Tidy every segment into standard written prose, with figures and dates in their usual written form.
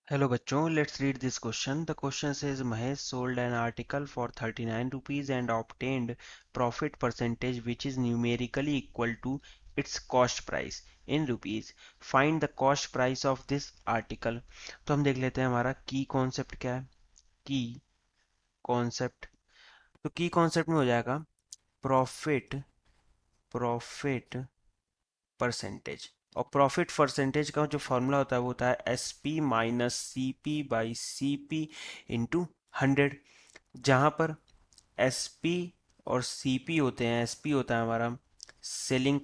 Hello बच्चों, let's read this question. The question says Mahesh sold an article for 39 rupees and obtained profit percentage which is numerically equal to its cost price in rupees. Find the cost price of this article. तो हम देख लेते हैं हमारा की concept क्या है. की कॉन्सेप्ट, तो की कॉन्सेप्ट में हो जाएगा प्रॉफिट प्रॉफिट परसेंटेज. और प्रॉफिट परसेंटेज का जो फॉर्मूला होता है वो होता है S P minus C P by C P into 100. जहां पर एस पी और सी पी होते हैं, एस पी होता है हमारा सेलिंग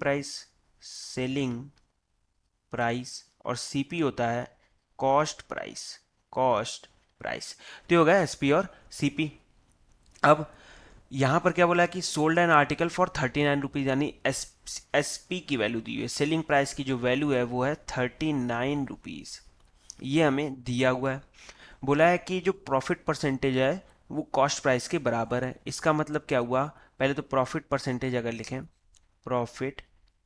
प्राइस और सी पी होता है कॉस्ट प्राइस. तो ये होगा एस पी और सी पी. अब यहाँ पर क्या बोला है कि sold an article for 39 rupees, यानी एस पी की वैल्यू दी हुई है, सेलिंग प्राइस की जो वैल्यू है वो है 39 रुपीज. ये हमें दिया हुआ है. बोला है कि जो प्रॉफिट परसेंटेज है वो कॉस्ट प्राइस के बराबर है. इसका मतलब क्या हुआ, पहले तो प्रॉफिट परसेंटेज अगर लिखें, profit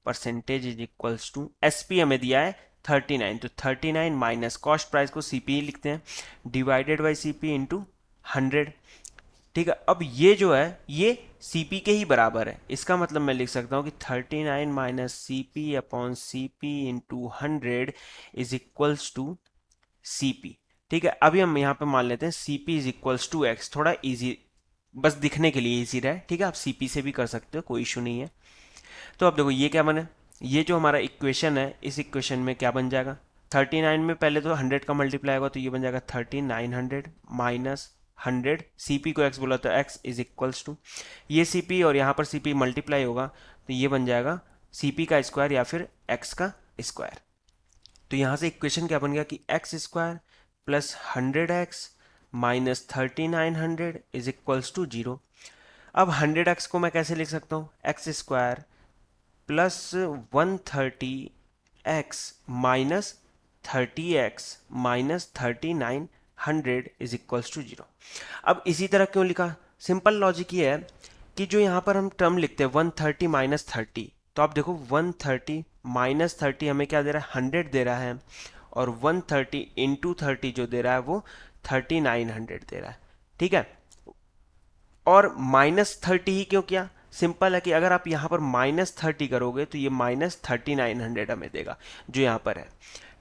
percentage is equals to S P हमें दिया है 39, तो 39 माइनस कॉस्ट प्राइस को सी पी लिखते हैं divided by C P into 100. ठीक है, अब ये जो है ये सीपी के ही बराबर है. इसका मतलब मैं लिख सकता हूँ कि 39 minus C P upon C P into 100 is equals to C P. ठीक है, अभी हम यहाँ पे मान लेते हैं C P is equals to X. थोड़ा इजी, बस दिखने के लिए इजी रहे. ठीक है, आप सीपी से भी कर सकते हो, कोई इशू नहीं है. तो अब देखो ये क्या बने, ये जो हमारा इक्वेशन है इस इक्वेशन में क्या बन जाएगा, 39 में पहले तो 100 का मल्टीप्लाई होगा तो ये बन जाएगा 3900 माइनस 100. सीपी को एक्स बोला तो एक्स इज इक्वल्स टू ये सीपी और यहाँ पर सीपी मल्टीप्लाई होगा तो ये बन जाएगा सीपी का स्क्वायर या फिर एक्स का स्क्वायर. तो यहाँ से इक्वेशन क्या बन गया कि X square plus 100x minus 3900 is equals to 0. अब 100x को मैं कैसे लिख सकता हूँ, X square plus 130x minus 30x minus 3900 is equals to 0. अब इसी तरह क्यों लिखा, सिंपल लॉजिक ये है कि जो यहाँ पर हम टर्म लिखते हैं 130 माइनस 30, तो आप देखो 130 माइनस 30 हमें क्या दे रहा है, 100 दे रहा है, और 130 इंटू 30 जो दे रहा है वो 3900 दे रहा है. ठीक है, और माइनस 30 ही क्यों किया, सिंपल है कि अगर आप यहाँ पर माइनस 30 करोगे तो ये माइनस 3900 हमें देगा जो यहाँ पर है.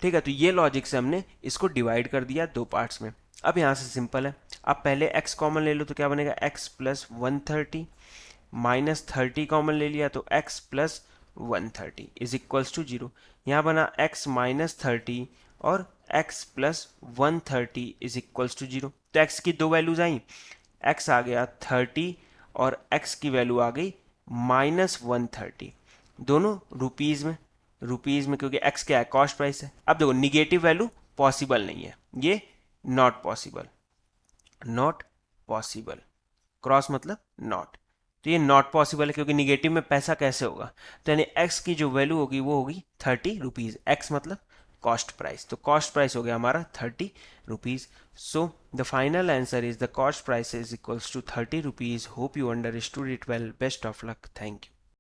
ठीक है, तो ये लॉजिक से हमने इसको डिवाइड कर दिया दो पार्ट्स में. अब यहाँ से सिंपल है, आप पहले x कॉमन ले लो तो क्या बनेगा, x प्लस 130 माइनस 30 कॉमन ले लिया तो x plus 130 is equals to 0. यहाँ बना x माइनस 30 और x plus 130 is equals to 0. तो x की दो वैल्यूज आई, x आ गया 30 और x की वैल्यू आ गई माइनस 130, दोनों रुपीज में क्योंकि x क्या है, कॉस्ट प्राइस है. अब देखो निगेटिव वैल्यू पॉसिबल नहीं है, ये not possible, not possible, cross मतलब नॉट. तो ये नॉट पॉसिबल है क्योंकि निगेटिव में पैसा कैसे होगा, तो यानी x की जो वैल्यू होगी वो होगी 30 रुपीज. x मतलब कॉस्ट प्राइस, तो कॉस्ट प्राइस हो गया हमारा 30 rupees. So the final answer is the cost price is equals to 30 rupees. Hope you understood it well. Best of luck. Thank you.